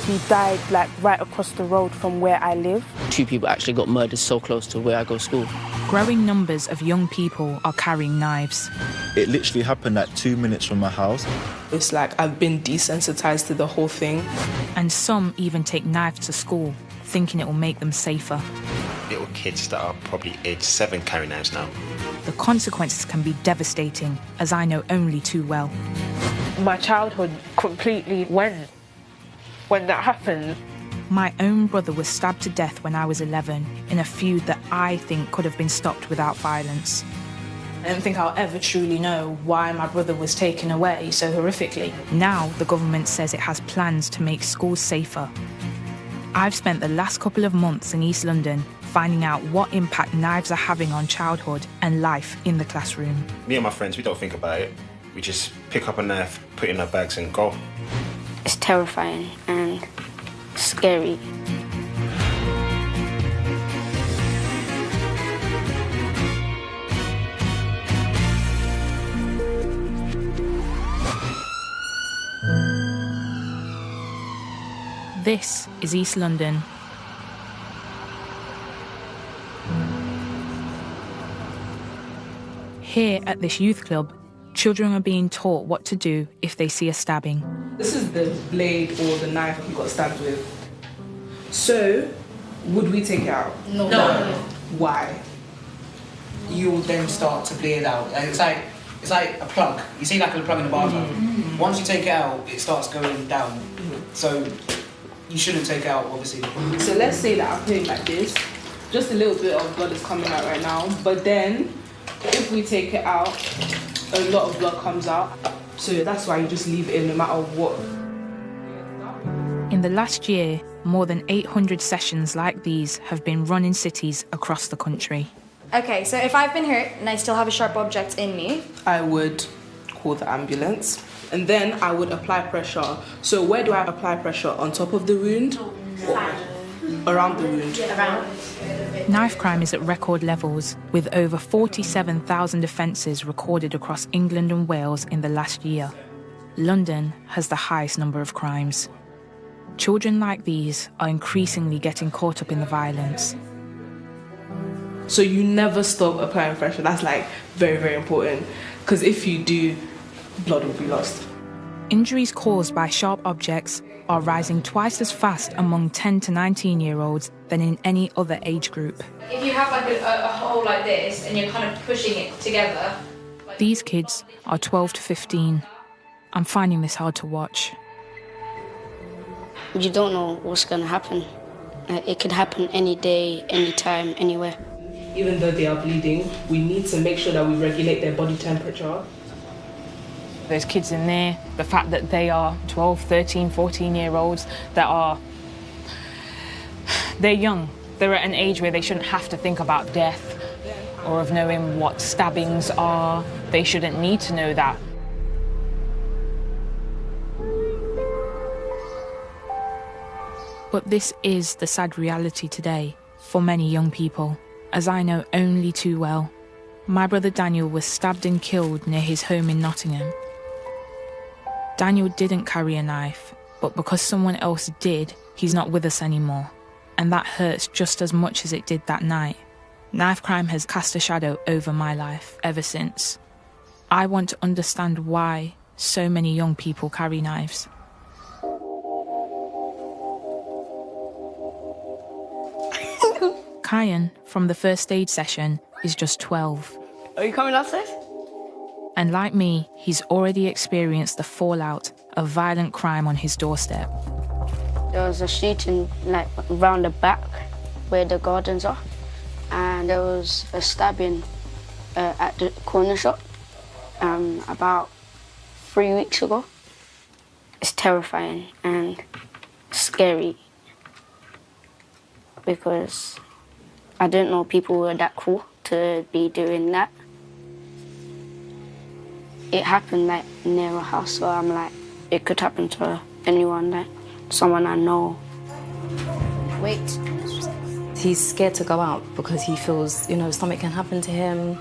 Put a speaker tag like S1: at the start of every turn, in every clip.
S1: He died like right across the road from where I live.
S2: 2 people actually got murdered so close to where I go to school.
S3: Growing numbers of young people are carrying knives.
S4: It literally happened at 2 minutes from my house.
S5: It's like I've been desensitized to the whole thing.
S3: And some even take knives to school, thinking it will make them safer.
S6: Little kids that are probably age 7 carry knives now.
S3: The consequences can be devastating, as I know only too well.
S1: My childhood completely went when that happened.
S3: My own brother was stabbed to death when I was 11 in a feud that I think could have been stopped without violence.
S7: I don't think I'll ever truly know why my brother was taken away so horrifically.
S3: Now the government says it has plans to make schools safer. I've spent the last couple of months in East London finding out what impact knives are having on childhood and life in the classroom.
S6: Me and my friends, we don't think about it. We just pick up a knife, put it in our bags and go.
S8: It's terrifying and scary.
S3: This is East London. Here at this youth club, children are being taught what to do if they see a stabbing.
S5: This is the blade or the knife you got stabbed with. So, would we take it out?
S9: No.
S5: Why?
S9: You will then start to bleed out. And it's like a plug. You see like a plug in the bathroom. Once you take it out, it starts going down. So you shouldn't take it out, obviously.
S5: So let's say that I'm putting like this. Just a little bit of blood is coming out right now. But then, if we take it out, a lot of blood comes out. So that's why you just leave it in no matter what.
S3: In the last year, more than 800 sessions like these have been run in cities across the country.
S10: Okay, so if I've been hurt and I still have a sharp object in me,
S5: I would call the ambulance. And then I would apply pressure. So where do I apply pressure? On top of the wound? Or around the wound?
S3: Knife crime is at record levels, with over 47,000 offences recorded across England and Wales in the last year. London has the highest number of crimes. Children like these are increasingly getting caught up in the violence.
S5: So you never stop applying pressure. That's like very, very important. Because if you do, blood will be lost.
S3: Injuries caused by sharp objects are rising twice as fast among 10 to 19-year-olds than in any other age group.
S11: If you have like a hole like this and you're kind of pushing it together...
S3: These kids are 12 to 15. I'm finding this hard to watch.
S8: You don't know what's going to happen. It could happen any day, any time, anywhere.
S5: Even though they are bleeding, we need to make sure that we regulate their body temperature.
S7: Those kids in there, the fact that they are 12, 13, 14-year-olds they're young. They're at an age where they shouldn't have to think about death or of knowing what stabbings are. They shouldn't need to know that.
S3: But this is the sad reality today for many young people, as I know only too well. My brother Daniel was stabbed and killed near his home in Nottingham. Daniel didn't carry a knife, but because someone else did, he's not with us anymore. And that hurts just as much as it did that night. Knife crime has cast a shadow over my life ever since. I want to understand why so many young people carry knives. Kyan, from the first aid session, is just 12.
S8: Are you coming upstairs?
S3: And like me, he's already experienced the fallout of violent crime on his doorstep.
S8: There was a shooting like around the back where the gardens are, and there was a stabbing at the corner shop about 3 weeks ago. It's terrifying and scary because I didn't know people were that cruel to be doing that. It happened like near a house, so I'm like, it could happen to anyone, like someone I know.
S12: Wait. He's scared to go out because he feels, something can happen to him.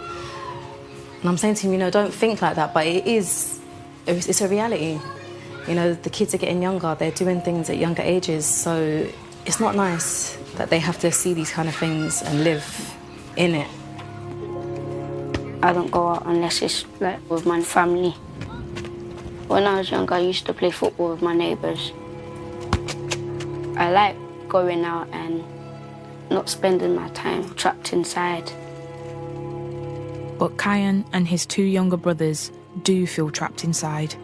S12: And I'm saying to him, don't think like that, but it's a reality. You know, the kids are getting younger, they're doing things at younger ages, so it's not nice that they have to see these kind of things and live in it.
S8: I don't go out unless it's like with my family. When I was younger, I used to play football with my neighbours. I like going out and not spending my time trapped inside.
S3: But Kyan and his 2 younger brothers do feel trapped inside.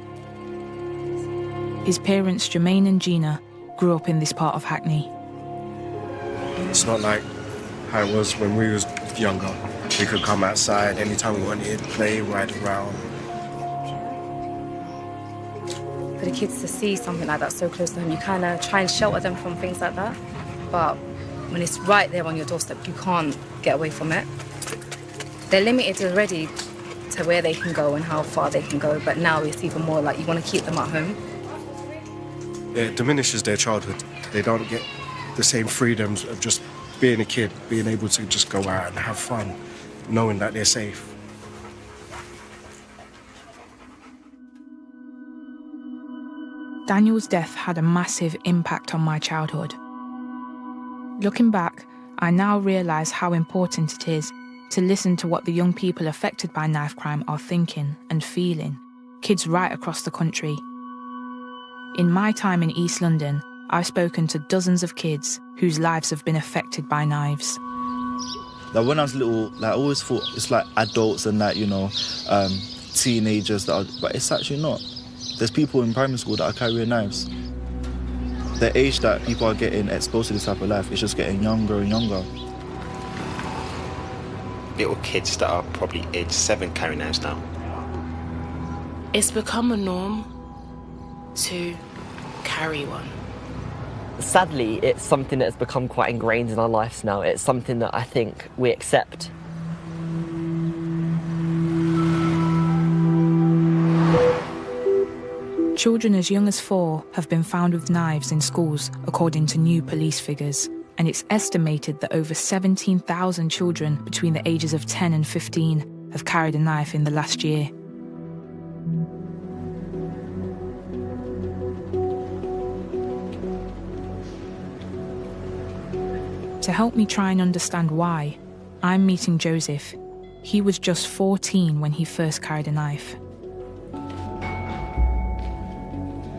S3: His parents, Jermaine and Gina, grew up in this part of Hackney.
S13: It's not like how it was when we was younger. We could come outside anytime we wanted, play, ride around.
S12: For the kids to see something like that so close to them, you kind of try and shelter them from things like that. But when it's right there on your doorstep, you can't get away from it. They're limited already to where they can go and how far they can go, but now it's even more like you want to keep them at home.
S13: It diminishes their childhood. They don't get the same freedoms of just being a kid, being able to just go out and have fun, knowing that they're safe.
S3: Daniel's death had a massive impact on my childhood. Looking back, I now realise how important it is to listen to what the young people affected by knife crime are thinking and feeling, kids right across the country. In my time in East London, I've spoken to dozens of kids whose lives have been affected by knives.
S4: Like when I was little, like I always thought it's like adults and that, you know, teenagers that are, but it's actually not. There's people in primary school that are carrying knives. The age that people are getting exposed to this type of life is just getting younger and younger.
S6: Little kids that are probably age 7 carry knives now.
S14: It's become a norm to carry one.
S15: Sadly, it's something that has become quite ingrained in our lives now. It's something that I think we accept.
S3: Children as young as 4 have been found with knives in schools, according to new police figures. And it's estimated that over 17,000 children between the ages of 10 and 15 have carried a knife in the last year. To help me try and understand why, I'm meeting Joseph. He was just 14 when he first carried a knife.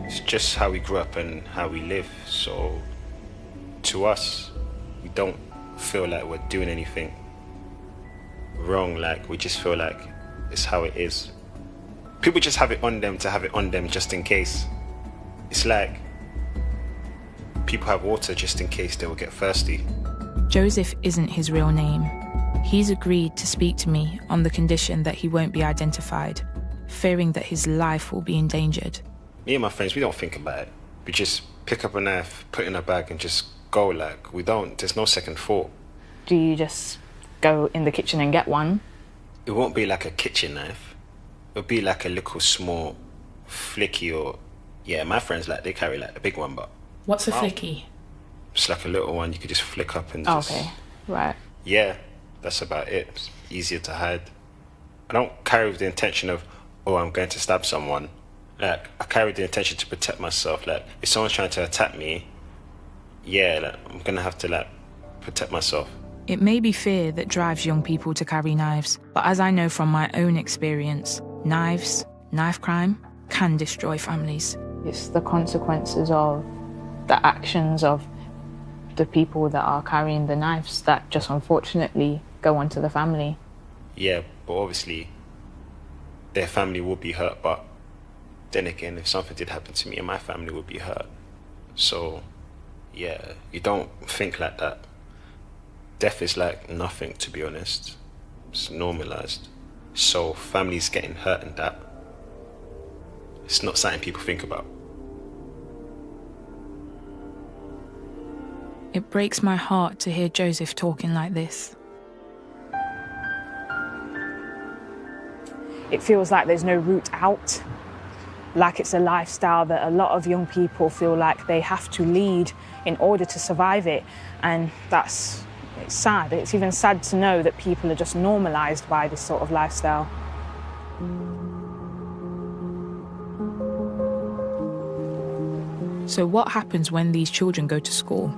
S6: It's just how we grew up and how we live. So to us, we don't feel like we're doing anything wrong. Like we just feel like it's how it is. People just have it on them to have it on them just in case. It's like people have water just in case they will get thirsty.
S3: Joseph isn't his real name. He's agreed to speak to me on the condition that he won't be identified, fearing that his life will be endangered.
S6: Me and my friends, we don't think about it. We just pick up a knife, put it in a bag and just go. Like, there's no second thought.
S7: Do you just go in the kitchen and get one?
S6: It won't be like a kitchen knife. It'll be like a little small flicky or, yeah, my friends, like, they carry like a big one, but...
S7: What's a flicky?
S6: It's like a little one you could just flick up and
S7: just... Okay, right.
S6: Yeah, that's about it. It's easier to hide. I don't carry with the intention of, oh, I'm going to stab someone. Like, I carry with the intention to protect myself. Like, if someone's trying to attack me, yeah, like, I'm going to have to, like, protect myself.
S3: It may be fear that drives young people to carry knives, but as I know from my own experience, knives, knife crime, can destroy families.
S7: It's the consequences of the actions of the people that are carrying the knives that just unfortunately go onto the family.
S6: Yeah, but obviously their family will be hurt, but then again, if something did happen to me and my family would be hurt. So, yeah, you don't think like that. Death is like nothing, to be honest. It's normalized. So families getting hurt in that, it's not something people think about.
S3: It breaks my heart to hear Joseph talking like this.
S7: It feels like there's no route out, like it's a lifestyle that a lot of young people feel like they have to lead in order to survive it, and it's sad. It's even sad to know that people are just normalised by this sort of lifestyle.
S3: So what happens when these children go to school?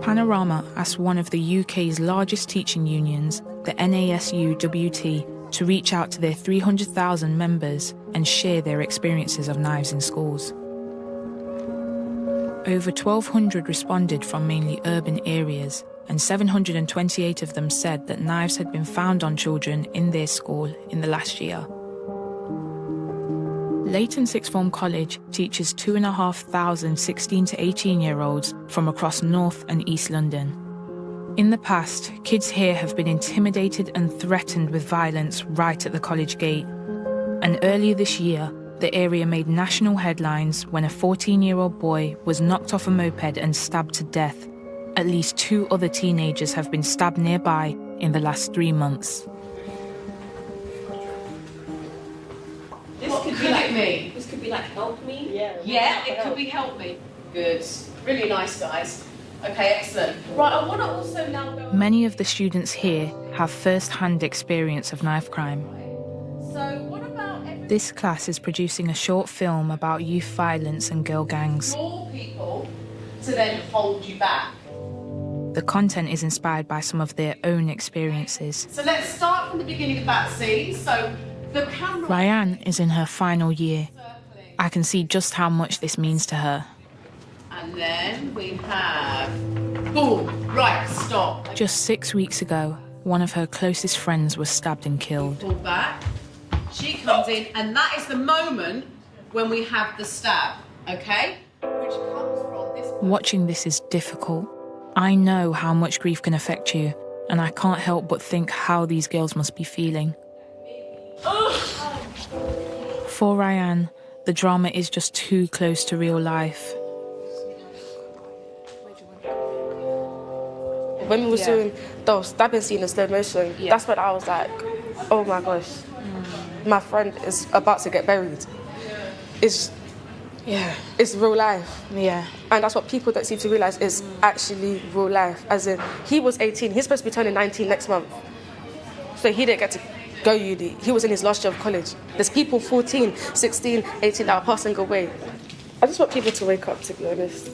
S3: Panorama asked one of the UK's largest teaching unions, the NASUWT, to reach out to their 300,000 members and share their experiences of knives in schools. Over 1,200 responded from mainly urban areas, and 728 of them said that knives had been found on children in their school in the last year. Leighton Sixth Form College teaches 2,500 16 to 18-year-olds from across North and East London. In the past, kids here have been intimidated and threatened with violence right at the college gate. And earlier this year, the area made national headlines when a 14-year-old boy was knocked off a moped and stabbed to death. At least 2 other teenagers have been stabbed nearby in the last 3 months.
S16: What could be like me? This could be like help me? Yeah, it could be help me. Good. Really nice, guys. Okay, excellent. Right, I want to also now go...
S3: Many of the students here have first-hand experience of knife crime.
S16: So what about...
S3: This class is producing a short film about youth violence and girl gangs.
S16: More people to then hold you back.
S3: The content is inspired by some of their own experiences.
S16: So let's start from the beginning of that scene. So the camera...
S3: Ryan is in her final year. I can see just how much this means to her.
S16: And then we have... Boom! Right, stop.
S3: Just 6 weeks ago, one of her closest friends was stabbed and killed.
S16: Pull back. She comes in, and that is the moment when we have the stab, okay? Which comes from this...
S3: Watching this is difficult. I know how much grief can affect you, and I can't help but think how these girls must be feeling. For Ryan, the drama is just too close to real life.
S17: When we was doing the stabbing scene in slow motion, that's when I was like, oh my gosh, my friend is about to get buried. It's real life.
S7: Yeah.
S17: And that's what people don't seem to realise is actually real life. As in, he was 18, he's supposed to be turning 19 next month. So he didn't get to go uni. He was in his last year of college. There's people 14, 16, 18 that are passing away. I just want people to wake up, to be honest.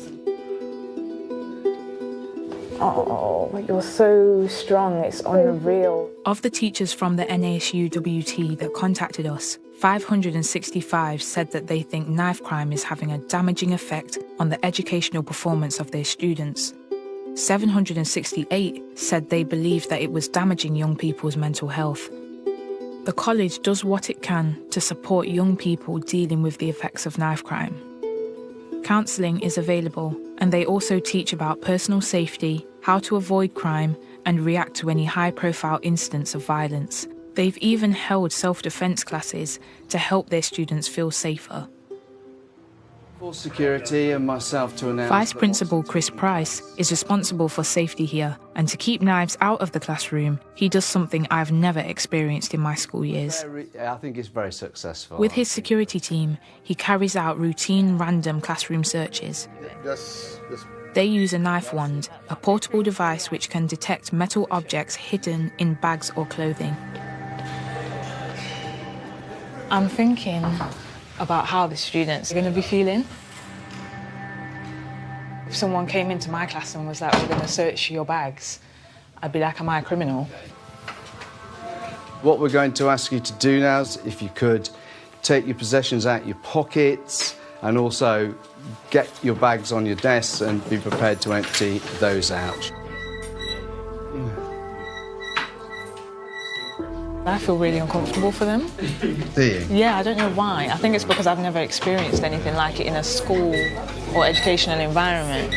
S7: Oh, you're so strong. It's unreal.
S3: Of the teachers from the NASUWT that contacted us, 565 said that they think knife crime is having a damaging effect on the educational performance of their students. 768 said they believed that it was damaging young people's mental health. The college does what it can to support young people dealing with the effects of knife crime. Counselling is available, and they also teach about personal safety, how to avoid crime, and react to any high-profile incidents of violence. They've even held self-defence classes to help their students feel safer.
S18: For security and myself to announce...
S3: Vice Principal Chris Price is responsible for safety here, and to keep knives out of the classroom, he does something I've never experienced in my school years.
S18: I think it's very successful.
S3: With his security team, he carries out routine random classroom searches. They use a knife wand, a portable device which can detect metal objects hidden in bags or clothing.
S7: I'm thinking about how the students are going to be feeling. If someone came into my class and was like, we're going to search your bags, I'd be like, am I a criminal?
S18: What we're going to ask you to do now is, if you could, take your possessions out your pockets and also get your bags on your desks and be prepared to empty those out.
S7: I feel really uncomfortable for them.
S18: Do you?
S7: Yeah, I don't know why. I think it's because I've never experienced anything like it in a school or educational environment.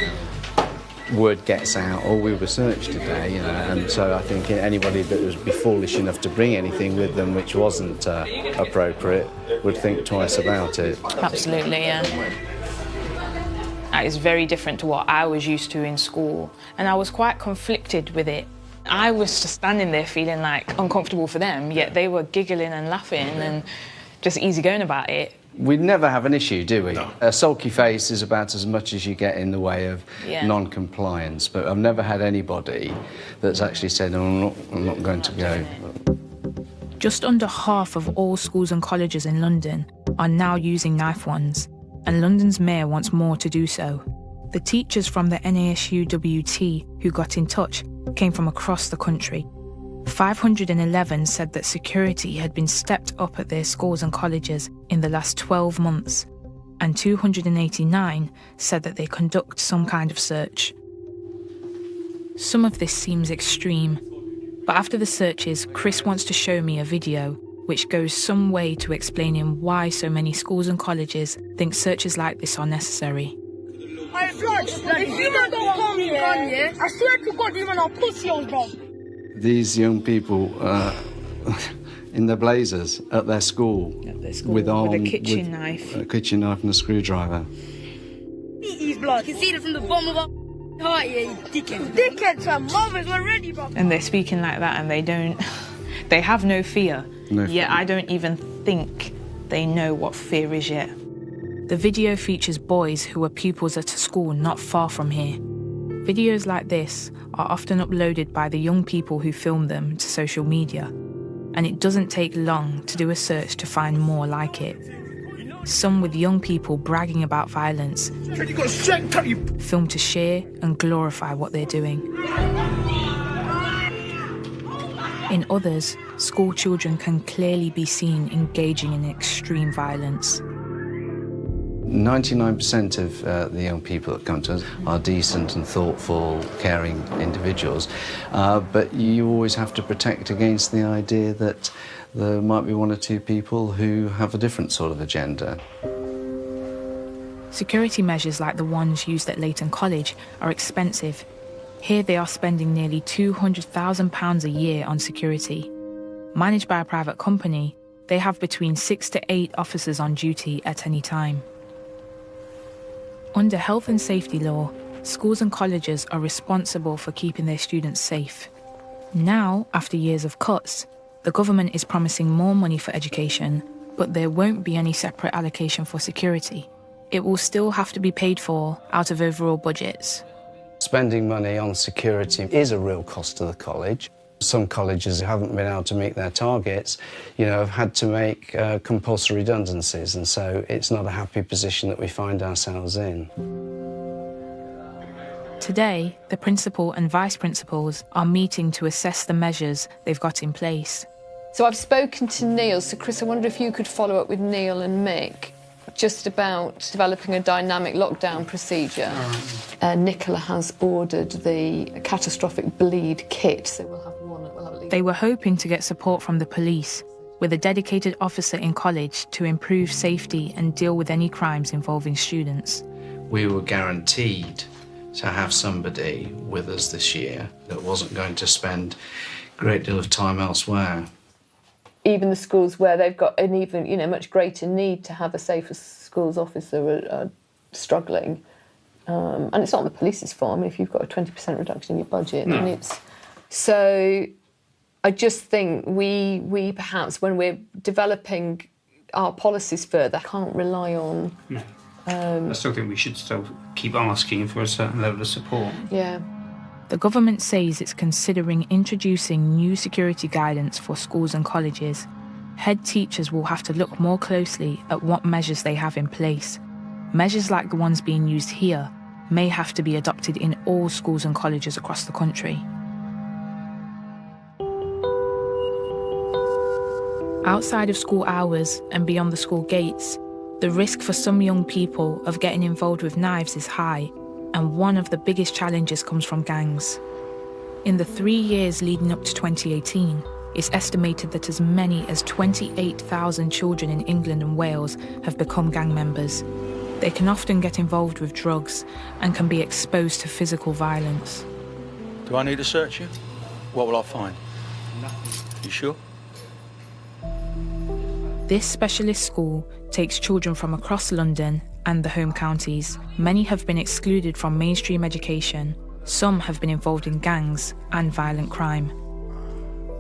S18: Word gets out, oh, we were searched today, you know, and so I think anybody that would be foolish enough to bring anything with them which wasn't appropriate would think twice about it.
S7: Absolutely, yeah. It's very different to what I was used to in school, and I was quite conflicted with it. I was just standing there feeling like uncomfortable for them, yet they were giggling and laughing and just easygoing about it.
S18: We never have an issue, do we? No. A sulky face is about as much as you get in the way of non-compliance, but I've never had anybody that's actually said, oh, I'm not going to go.
S3: Just under half of all schools and colleges in London are now using knife wands. and London's mayor wants more to do so. The teachers from the NASUWT who got in touch came from across the country. 511 said that security had been stepped up at their schools and colleges in the last 12 months, and 289 said that they conduct some kind of search. Some of this seems extreme, but after the searches, Chris wants to show me a video which goes some way to explaining why so many schools and colleges think searches like this are necessary.
S19: Hey, Flash, if you don't come here, I swear to God, even I'll push you, bro.
S18: These young people in their blazers at their school, with
S3: a kitchen knife.
S18: A kitchen knife and a screwdriver.
S19: Eat his blood. You can see it from the bottom of our heart, yeah, you dickhead. Dickhead, fam. Mothers, we're ready, bro.
S3: And they're speaking like that and they have no fear. Yet I don't even think they know what fear is yet. The video features boys who are pupils at a school not far from here. Videos like this are often uploaded by the young people who film them to social media, and it doesn't take long to do a search to find more like it. Some with young people bragging about violence, filmed to share and glorify what they're doing. In others, school children can clearly be seen engaging in extreme violence.
S18: 99% of the young people that come to us are decent and thoughtful, caring individuals, but you always have to protect against the idea that there might be one or two people who have a different sort of agenda.
S3: Security measures like the ones used at Leighton College are expensive. Here they are spending nearly £200,000 a year on security. Managed by a private company, they have between 6 to 8 officers on duty at any time. Under health and safety law, schools and colleges are responsible for keeping their students safe. Now, after years of cuts, the government is promising more money for education, but there won't be any separate allocation for security. It will still have to be paid for out of overall budgets.
S18: Spending money on security is a real cost to the college. Some colleges who haven't been able to meet their targets, have had to make compulsory redundancies, and so it's not a happy position that we find ourselves in.
S3: Today, the principal and vice principals are meeting to assess the measures they've got in place.
S16: So I've spoken to Neil, so Chris, I wonder if you could follow up with Neil and Mick just about developing a dynamic lockdown procedure. Nicola has ordered the catastrophic bleed kit, so we'll have one.
S3: They were hoping to get support from the police, with a dedicated officer in college to improve safety and deal with any crimes involving students.
S18: We were guaranteed to have somebody with us this year that wasn't going to spend a great deal of time elsewhere.
S16: Even the schools where they've got an even, much greater need to have a safer schools officer are struggling. And it's not the police's fault. I mean, if you've got a 20% reduction in your budget, then it's... So I just think we perhaps, when we're developing our policies further, can't rely on...
S20: No. I still think we should still keep asking for a certain level of support.
S16: Yeah.
S3: The government says it's considering introducing new security guidance for schools and colleges. Head teachers will have to look more closely at what measures they have in place. Measures like the ones being used here may have to be adopted in all schools and colleges across the country. Outside of school hours and beyond the school gates, the risk for some young people of getting involved with knives is high, and one of the biggest challenges comes from gangs. In the 3 years leading up to 2018, it's estimated that as many as 28,000 children in England and Wales have become gang members. They can often get involved with drugs and can be exposed to physical violence.
S21: Do I need to search you? What will I find? Nothing. You sure?
S3: This specialist school takes children from across London and the home counties. Many have been excluded from mainstream education. Some have been involved in gangs and violent crime.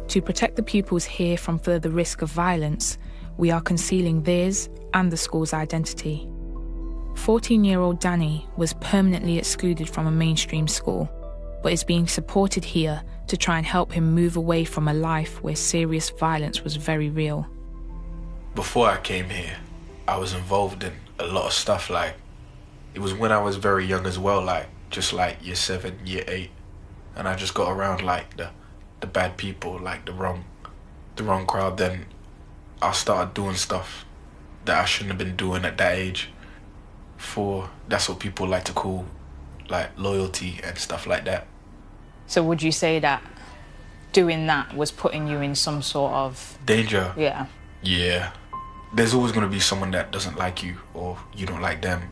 S3: To protect the pupils here from further risk of violence, we are concealing theirs and the school's identity. 14-year-old Danny was permanently excluded from a mainstream school, but is being supported here to try and help him move away from a life where serious violence was very real.
S22: Before I came here, I was involved in
S2: a lot of stuff. Like, it was when I was very young as well, like just like year 7, year 8, and I just got around like the bad people, like the wrong crowd. Then I started doing stuff that I shouldn't have been doing at that age. That's what people like to call like loyalty and stuff like that.
S7: So would you say that doing that was putting you in some sort of
S2: danger?
S7: Yeah.
S2: Yeah. There's always going to be someone that doesn't like you or you don't like them.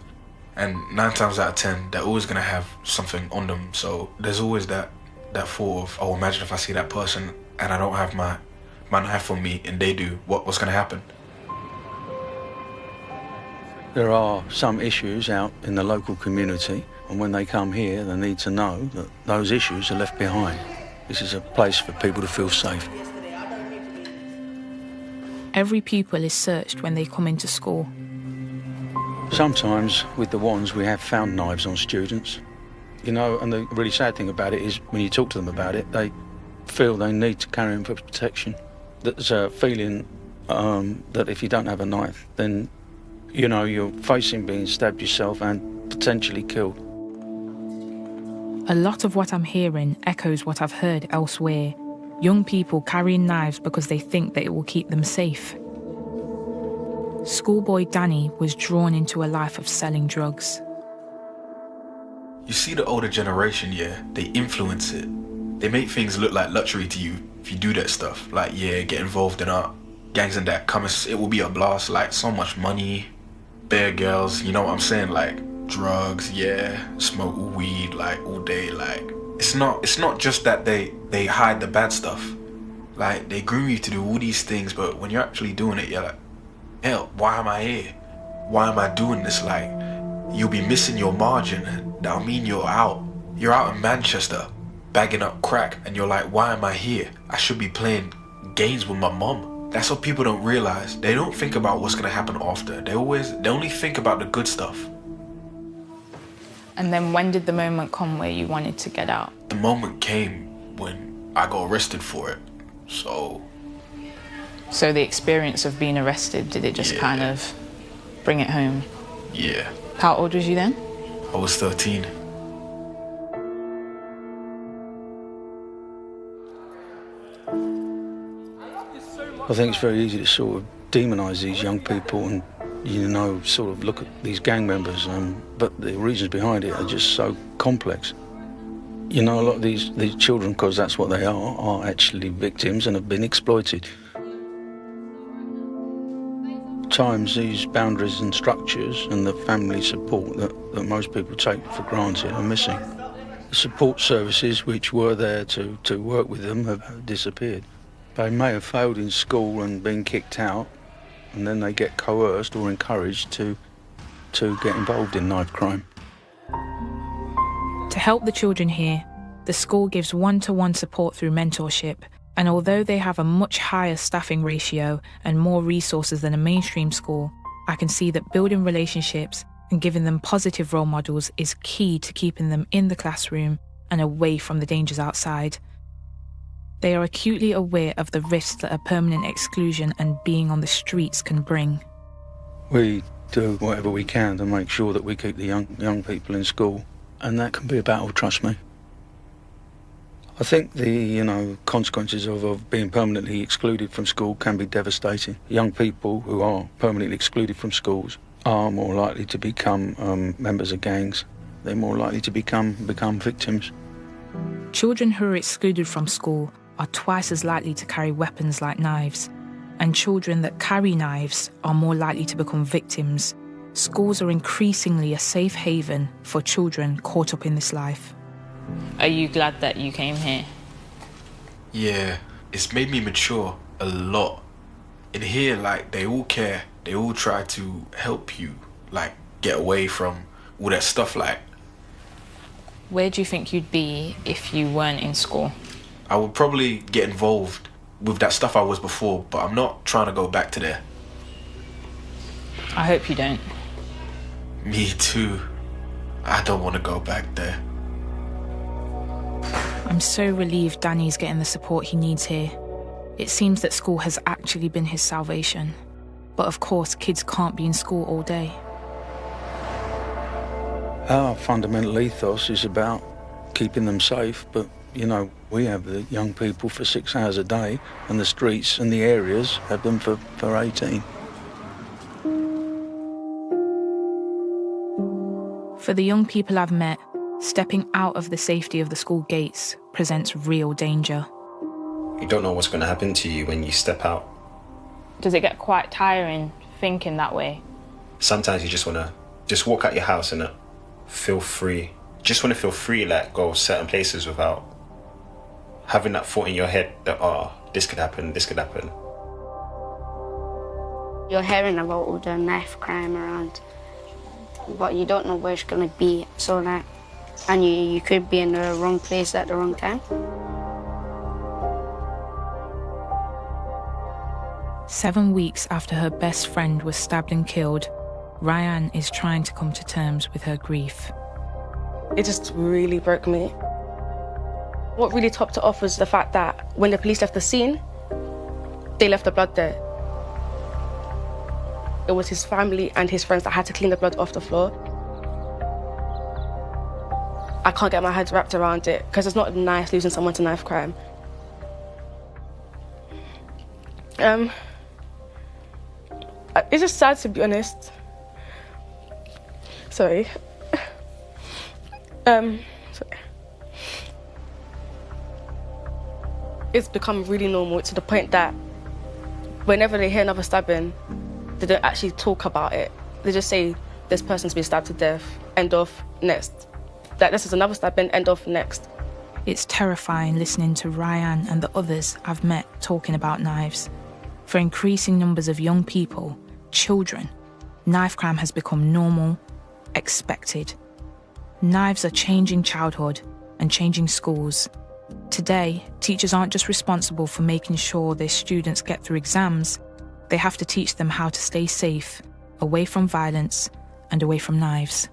S2: And 9 times out of 10, they're always going to have something on them. So there's always that thought of, oh, imagine if I see that person and I don't have my knife on me and they do, what's going to happen?
S21: There are some issues out in the local community, and when they come here, they need to know that those issues are left behind. This is a place for people to feel safe.
S3: Every pupil is searched when they come into school.
S21: Sometimes with the wands we have found knives on students. You know, and the really sad thing about it is when you talk to them about it, they feel they need to carry them for protection. There's a feeling that if you don't have a knife, then, you know, you're facing being stabbed yourself and potentially killed.
S3: A lot of what I'm hearing echoes what I've heard elsewhere. Young people carrying knives because they think that it will keep them safe. Schoolboy Danny was drawn into a life of selling drugs.
S2: You see the older generation, yeah, they influence it. They make things look like luxury to you if you do that stuff. Like, yeah, get involved in art, gangs and that, it will be a blast, like so much money, bare girls, you know what I'm saying? Like, drugs, yeah, smoke weed, like all day, like. It's not just that they hide the bad stuff. Like, they groom you to do all these things, but when you're actually doing it, you're like, hell, why am I here? Why am I doing this? Like, you'll be missing your margin. That'll mean you're out in Manchester bagging up crack, and you're like, why am I here? I should be playing games with my mom. That's what people don't realize. They don't think about what's gonna happen after. They only think about the good stuff.
S3: And then when did the moment come where you wanted to get out?
S2: The moment came when I got arrested for it, so
S3: the experience of being arrested, did it just kind of bring it home?
S2: Yeah.
S3: How old was you then?
S2: I was 13.
S21: I think it's very easy to sort of demonise these young people and, you know, sort of look at these gang members, but the reasons behind it are just so complex. You know, a lot of these children, because that's what they are actually victims and have been exploited. At times, these boundaries and structures and the family support that most people take for granted are missing. The support services which were there to work with them have disappeared. They may have failed in school and been kicked out, and then they get coerced or encouraged to get involved in knife crime.
S3: To help the children here, the school gives one-to-one support through mentorship, and although they have a much higher staffing ratio and more resources than a mainstream school, I can see that building relationships and giving them positive role models is key to keeping them in the classroom and away from the dangers outside. They are acutely aware of the risks that a permanent exclusion and being on the streets can bring.
S21: We do whatever we can to make sure that we keep the young people in school, and that can be a battle, trust me. I think the consequences of being permanently excluded from school can be devastating. Young people who are permanently excluded from schools are more likely to become members of gangs. They're more likely to become victims.
S3: Children who are excluded from school are twice as likely to carry weapons like knives, and children that carry knives are more likely to become victims. Schools are increasingly a safe haven for children caught up in this life. Are you glad that you came here?
S2: Yeah, it's made me mature a lot. In here, like, they all care. They all try to help you, like, get away from all that stuff, like.
S3: Where do you think you'd be if you weren't in school?
S2: I would probably get involved with that stuff I was before, but I'm not trying to go back to there.
S3: I hope you don't.
S2: Me too. I don't want to go back there.
S3: I'm so relieved Danny's getting the support he needs here. It seems that school has actually been his salvation. But of course, kids can't be in school all day.
S21: Our fundamental ethos is about keeping them safe, but, you know, we have the young people for 6 hours a day, and the streets and the areas have them for 18.
S3: For the young people I've met, stepping out of the safety of the school gates presents real danger.
S6: You don't know what's going to happen to you when you step out.
S7: Does it get quite tiring thinking that way?
S6: Sometimes you just want to just walk out your house and feel free. Just want to feel free, like go certain places without having that thought in your head that, oh, this could happen, this could happen.
S8: You're hearing about all the knife crime around, but you don't know where it's going to be. So like, and you could be in the wrong place at the wrong time.
S3: 7 weeks after her best friend was stabbed and killed, Ryan is trying to come to terms with her grief.
S17: It just really broke me. What really topped it off was the fact that when the police left the scene, they left the blood there. It was his family and his friends that had to clean the blood off the floor. I can't get my head wrapped around it because it's not nice losing someone to knife crime. It's just sad, to be honest. Sorry. Sorry. It's become really normal to the point that whenever they hear another stabbing, they don't actually talk about it. They just say, this person's been stabbed to death, end of, next. That this is another stabbing, end of, next.
S3: It's terrifying listening to Ryan and the others I've met talking about knives. For increasing numbers of young people, children, knife crime has become normal, expected. Knives are changing childhood and changing schools. Today, teachers aren't just responsible for making sure their students get through exams, they have to teach them how to stay safe, away from violence and away from knives.